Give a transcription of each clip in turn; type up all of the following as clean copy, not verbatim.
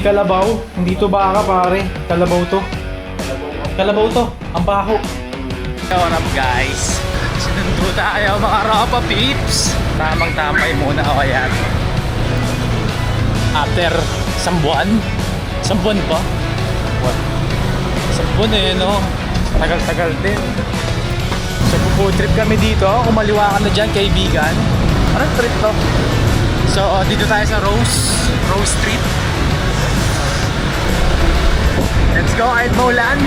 kalabaw. Hindi to baka pare. Kalabaw to. Kalabaw to. Ang baho. What up guys? Sinundo tayo mga Ropa Peeps. Tamang tambay muna ako yan. After isang buwan. Isang buwan ba? What? Isang buwan eh no. Tagal-tagal din. So food trip kami dito. Kumaliwa ka na dyan kaibigan. Anong trip to? So dito tayo sa Rose Street. Let's go kahit maulan.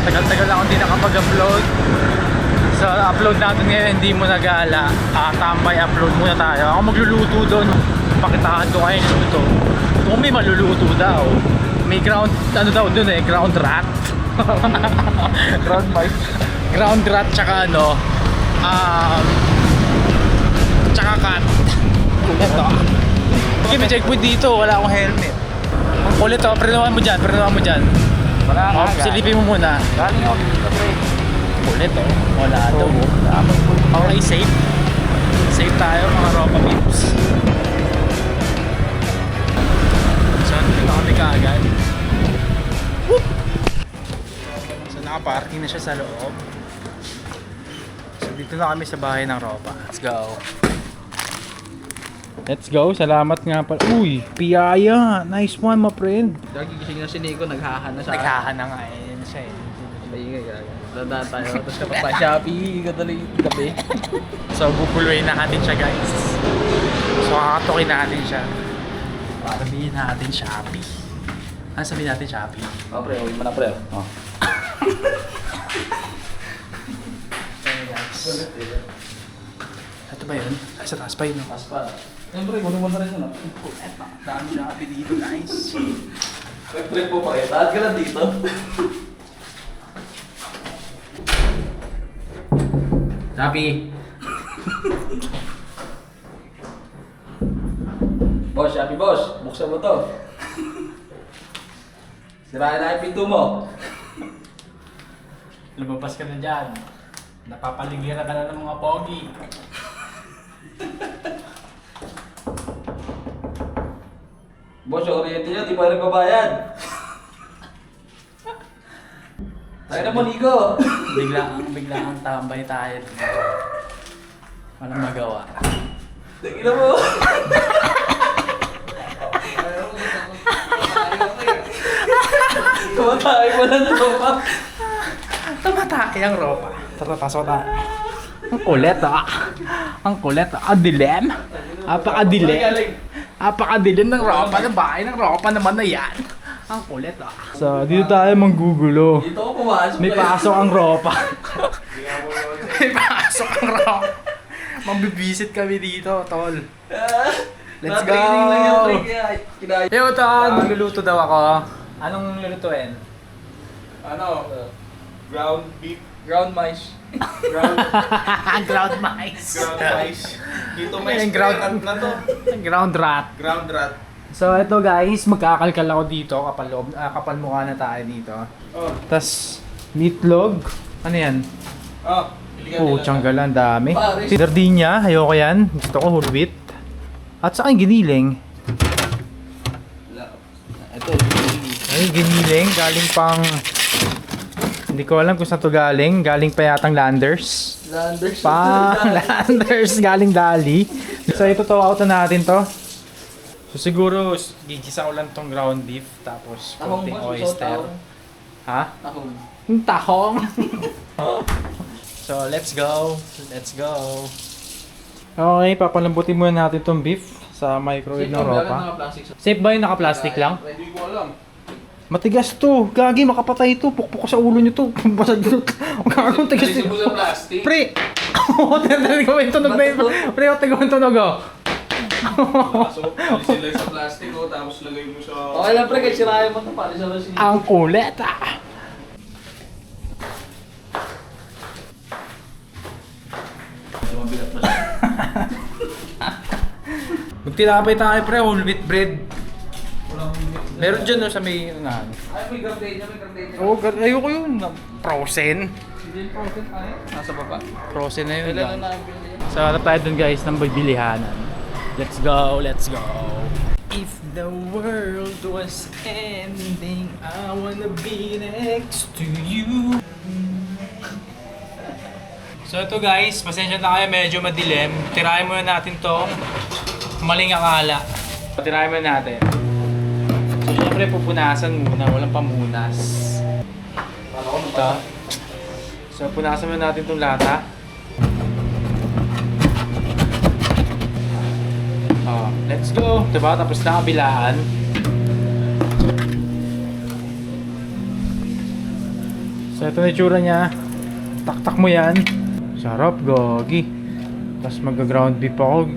Tagal-tagal ako hindi nakapag-upload. So upload natin ngayon, hindi mo nagala. Tambay upload muna tayo. Ako magluluto doon. Pakitaan ko kayo yung luto. Kung may maluluto daw. May ground, ano daw doon eh, ground rat. Ground mice. Ground rat tsaka ano, tsaka cat. Kulit to. Okay, may checkpoint dito, wala akong helmet. Ang kulit to, prenuhan mo dyan. Wala ka. Silipin mo muna. Galing ako dito pre. Kulit to, wala daw. Okay, safe. Safe tayo mga Ropa Peeps. So, dito kami kaagad. Whoop! So, nakaparking na siya sa loob. So, dito na kami sa bahay ng Ropa. Let's go. Let's go. Salamat nga pala. Uy, piyaya. Nice one, my friend. Gising na si Nico, naghahana siya. Naghahana nga eh. Yan siya eh. Maingay ka. Dadaan tayo. Tapos kapag pa Shopee, kadali gabi. So, bubulway na natin siya guys. So, kakatukin natin siya. Sabihin natin Shopee. Ano sabihin natin Shopee? Oh, pre. Uwi mo na, pre. Oh. Ito ba yun? Ay, sa taas pa yun. Mas pa. Siyempre, kunin mo na rin yun. Eto, dami Shopee dito guys. Pre po pa kayo. Lahat ka lang dito. Shopee. Boss, Shopee boss. Buksan mo to. Sirain na yung pinto mo. Lumabas ka na dyan. Napapaligiran ka na ng mga pogi. Boss, yung kuryente nyo, di pa rin babayad. Tayo na mo, Nico. Bigla ang tambay tayo. Walang magawa. Tingin na mo. Tumatay mo na sa sopa. Tumatake ang Ropa. Tara, pasok tayo. Ang kulit ah. Ang kulit ah. Dilim. Apakadilim. Apakadilim ng Ropa. Ng bahay ng Ropa naman na yan. Ang kulit ah. So, dito tayo manggugulo. Dito ako pumasok. May pasok ang Ropa. May pasok ang Ropa. Mambibisit kami dito, tol. Let's go! Yo, tol! Magluluto daw ako. Anong lulutuin? Ano? Ground beef. Ground mice. Ground Ground mice. mice. Dito may Yung ground na to. Ground rat. Ground rat. So ito guys, magkakalkal ako dito. Kapal mukha na tayo dito. Oh. Tas meatloaf. Ano yan? Oh. Piligan nila. Tiyanggalan, dami. Paris. Sardinya, ayoko yan. Gusto ko whole wheat. At saka yung giniling. Ito. Ay, giniling. Galing pang... Hindi ko alam kung saan to galing. Galing pa yatang Landers. Landers. Landers. Galing Dali. So ito to, out na natin to. So siguro, gigisa ko lang tong ground beef. Tapos Tahong konting ba? oyster. Ha? Tahong. Yung tahong. So let's go. Let's go. Okay, papalambutin muna natin tong beef sa microwave ng Ropa. Safe ba yung naka-plastic lang? Hindi ko alam. Matigas to. Gagi, makapatay to. Pukpuk ko sa ulo nyo to. Basag nyo. Ang gagawin, tigas Hindi to. mo sa plastic. Pre! Tinatalik ko yung tunog na yun. Pre, tigas yung tunog oh. So, alisin lang sa plastic oh, tapos lagay mo sa... Okay lang pre, kahit sirayan mo ito. Paano siya lang Ang kulit ah. Mabigat pa siya. Magtinapay tayo pre, whole wheat bread. Meron dyan no, sa may unahan. Ay, may gardenia, may gardenia. Oo, ayoko yun. Frozen. Hindi pa ako tayo. Nasa baba. Frozen na yun. Kailan na namin pinili yan? So, hanap tayo dun guys ng bibilihanan. Let's go, let's go. If the world was ending, I wanna be next to you. So ito guys, pasensya na kayo, medyo madilim. Tirahin muna natin tong maling akala. Tirahin muna natin. So syempre pupunasan muna, walang pamunas. Ito. So punasan muna natin tong lata. Oh, let's go! Diba? Tapos na kabilaan. So ito na yung tsura niya. Taktak mo yan. Sarap, gogi. Tapos mag-ground beef ako.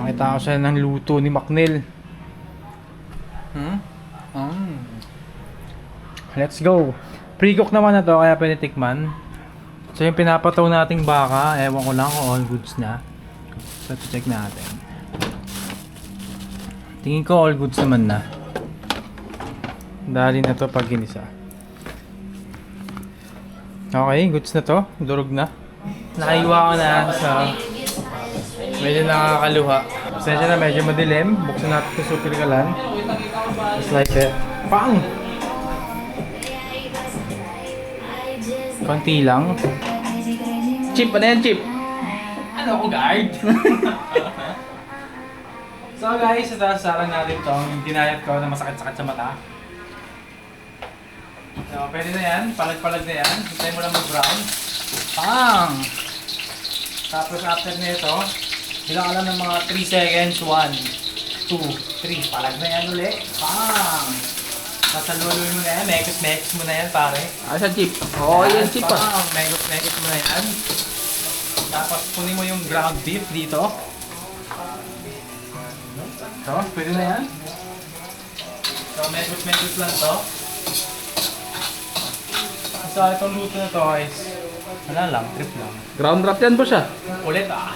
Pakita ko siya ng luto ni Macnel. Let's go. Pre-cook naman na to, kaya pwede tikman. So yung pinapataw nating baka, ewan ko lang kung all goods na. So ito check natin. Tingin ko all goods naman na. Dali na to pag ginisa. Okay, goods na to. Durog na. Nakaiwa ko na sa medyo nakakaluha. Pasensya na, medyo madilim. Buksan natin yung super kalan. Just like that. Pang! Konti lang. Chip, ano yan, Chip? Ano ko, guard? So guys, sarang natin itong dinayat ko na masakit-sakit sa mata. So, pwede na yan. Palag-palag na yan. Hintay mo lang mag-brown. Pang! Tapos after nito, bilang ka lang ng mga 3 seconds. 1, 2, 3. Palag na yan ulit. Pang! Nasaluloy mo na yan. Mekos-mekos mo na yan, pare. Ah, sa Chip. Oo, yan, Chip ah. Pang! Mekos-mekos mo na yan. Tapos kunin mo yung ground beef dito. So, pwede na yan. So, mekos-mekos lang to. So, itong luto na to guys, wala lang, trip lang. Ground wrap yan, boss ah. Kulit ah.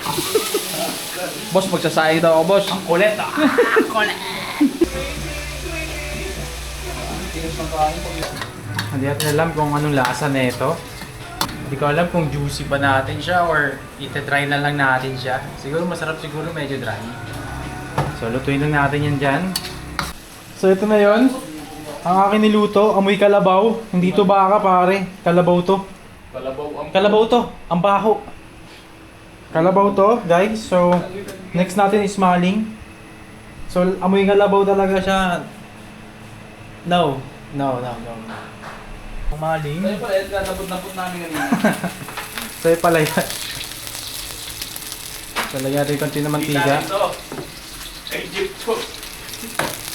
Boss, magsasayang daw ako, boss. Kulit ah. Kulit. Hindi natin alam kung anong lasa na ito. Hindi ko alam kung juicy ba natin siya or ite-dry na lang natin siya. Siguro masarap, siguro medyo dry. So, lutuin lang natin yan dyan. So, ito na yon. Ang akin niluto, amoy kalabaw. Hindi to baka pare, kalabaw to. Kalabaw to, ang baho. Kalabaw to, guys. So, next natin is maling. So, amoy kalabaw talaga siya. No. Ang maling. Tayo pala, Edgar, napot namin kanina. So, yung pala yan. So, lagyan natin yung konti na mantiga. Kay Jeep to.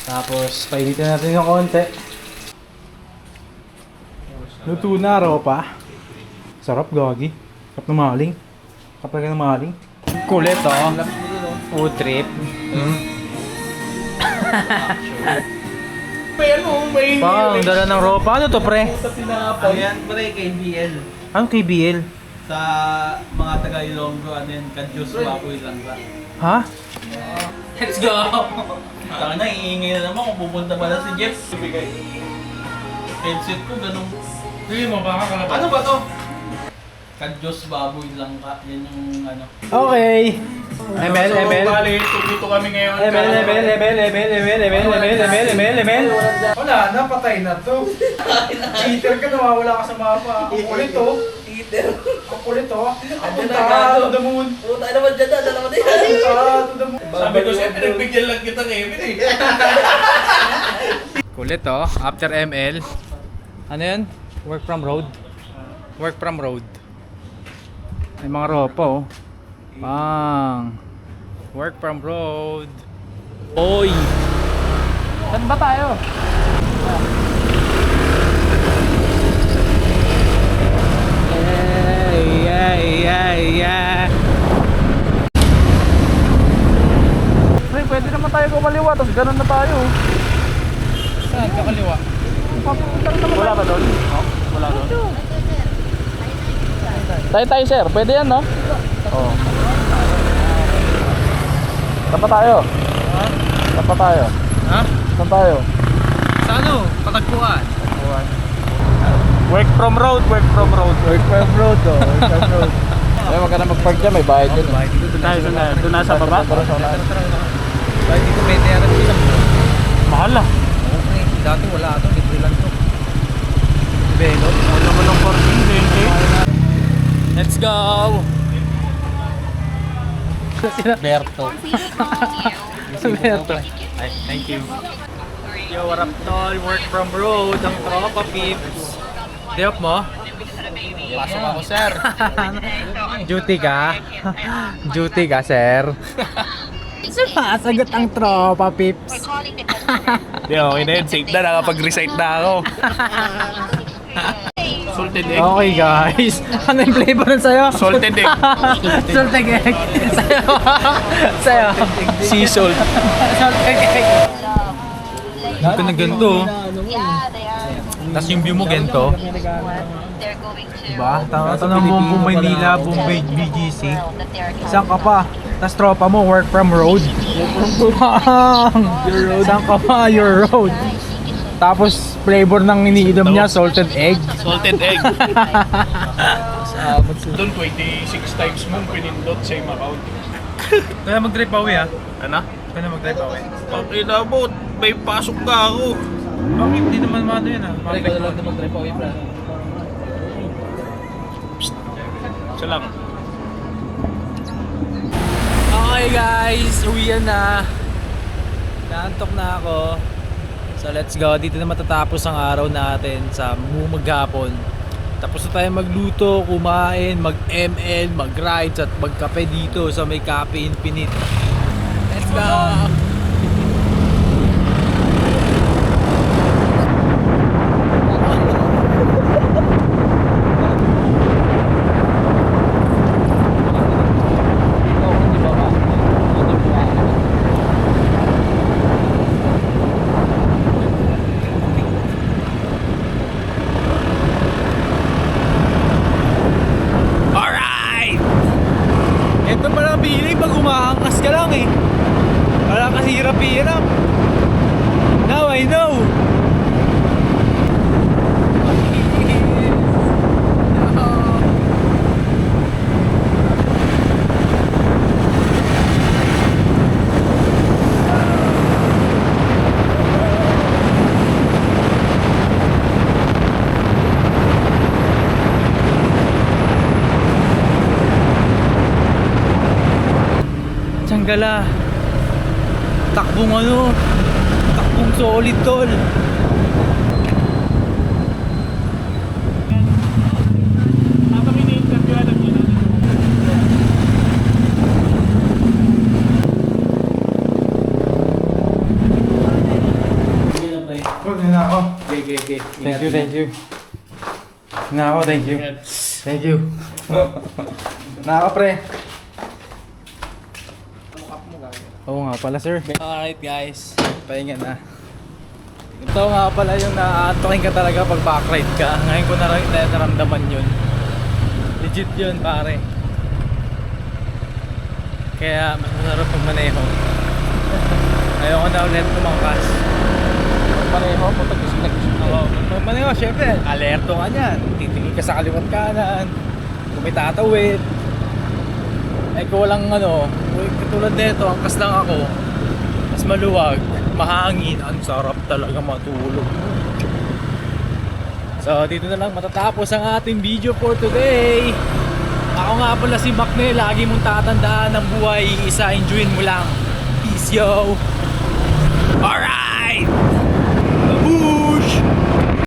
Tapos, painitin natin yung konti. Luto na, ropa. Sarap, gagi. Sarap ng maling. Kapag ng maling. Kulit, oh. Food trip. May Pang, dala ng ropa. Ano to, pre? Ayan, pre, KBL. Anong KBL? Sa mga taga-Ilonggo, ano yan, Kadyos, Wapoy lang ba? Ha? Let's go! Taka na, iingay na naman kung pupunta pala si Jeff. Headset ko, ganun. Hindi mo, baka kalabaw. Ano ba to? Kadyos, baboy lang ka. Yan yung ano. Okay. ML. Bali, tututo kami ngayon. ML. Wala na, patay na to. Cheater ka, nawawala ka sa mapa. Ang kulit to. Ang kulit to. Punta to the moon. Puta naman dyan na, dalawa na yan. Punta to the moon. Sabi ko siya, pinagbigyan lang kita ngayon eh. Kulit to, after ML. Ano yan? Work from road. Work from road. May mga ropa oh. Pang. Work from road. Oy. Saan ba tayo? Pre, pwede naman tayo kumaliwa, tapos ganun na tayo. Saan ka kaliwa? Wala ba doon? Wala doon. Tayo sir, pwede yan no? Oo. Saan pa tayo? Ha? Saan pa tayo? Ha? Saan tayo? Sa ano? Patagpuan. Work from road, work from road. Work from road, oh. Work from road. Ay, wag ka na mag-park dyan, may bayad dyan. Doon tayo, doon na sa baba. Kahit dito may teran lang. Mahal ah. Okay, dati wala ito, libre lang to. Belot. Wala mo lang parking, 20. Let's go! Berto. Berto. Ay, thank you. Yo, what up tol? Work from road. Ang tropa, peeps. Day off mo? Pasok ako, sir. Duty ka? Duty ka, sir? Sumasagot ang tropa, peeps. Di, okay na yun. Safe na. Nakapag-recite na ako. Salted egg. Okay guys, ano yung flavor nun sa'yo? Salted egg. Salted egg. Sa'yo. Sa'yo. Sea salt. Salted egg. Ito na ganito. Tapos yung view mo ganito. Diba? Tanong mo Bombay Manila, Bombay BGC. Saan ka pa? Tapos tropa mo, work from road. Saan ka pa? Your road. Tapos flavor ng iniinom niya, salted egg. Salted egg. Doon 26 times mo pinindot sa yung account. Kaya mag-drive pa uwi ha? Ano? Kaya mag-drive pa uwi. Pag inabot, may pasok na ako. Bakit? Hindi naman mano yun ha? Pare ko na lang na mag-drive away, bro. Isa lang. Okay guys, uwian na. Naantok na ako. So let's go, dito na matatapos ang araw natin sa maghapon. Tapos na tayo magluto, kumain, mag-ML, mag-rides at magkape dito sa may Cafe Infinite. Let's go! Ito pala feeling pag umahangkas ka lang eh. Wala kasi hirap-hirap. Now I know. Tsanggala. Takbong ano? Takbong solid tol. Huwag na ako. Thank you, thank you. Na ako, thank you. Thank you. Na ako, pre. Oo nga pala, sir. Alright guys, pahinga na. Ito nga pala yung naaantokin ka talaga pag backride ka. Ngayon ko naramdaman yun. Legit yun, pare. Kaya mas masarap pag maneho. Ayoko na ulit tumangkas. Pareho, pagkisip na kisip na. Oo, pag maneho, syempre, alerto ka niyan. Titingin ka sa kaliwat kanan. Kung may tatawid. Eh kung walang ano, katulad nito, angkas lang ako, mas maluwag, mahangin, ang sarap talaga matulog. So dito na lang matatapos ang ating video for today. Ako nga pala si Macne, lagi mong tatandaan ng buhay, isa enjoyin mo lang. Peace yo! Alright!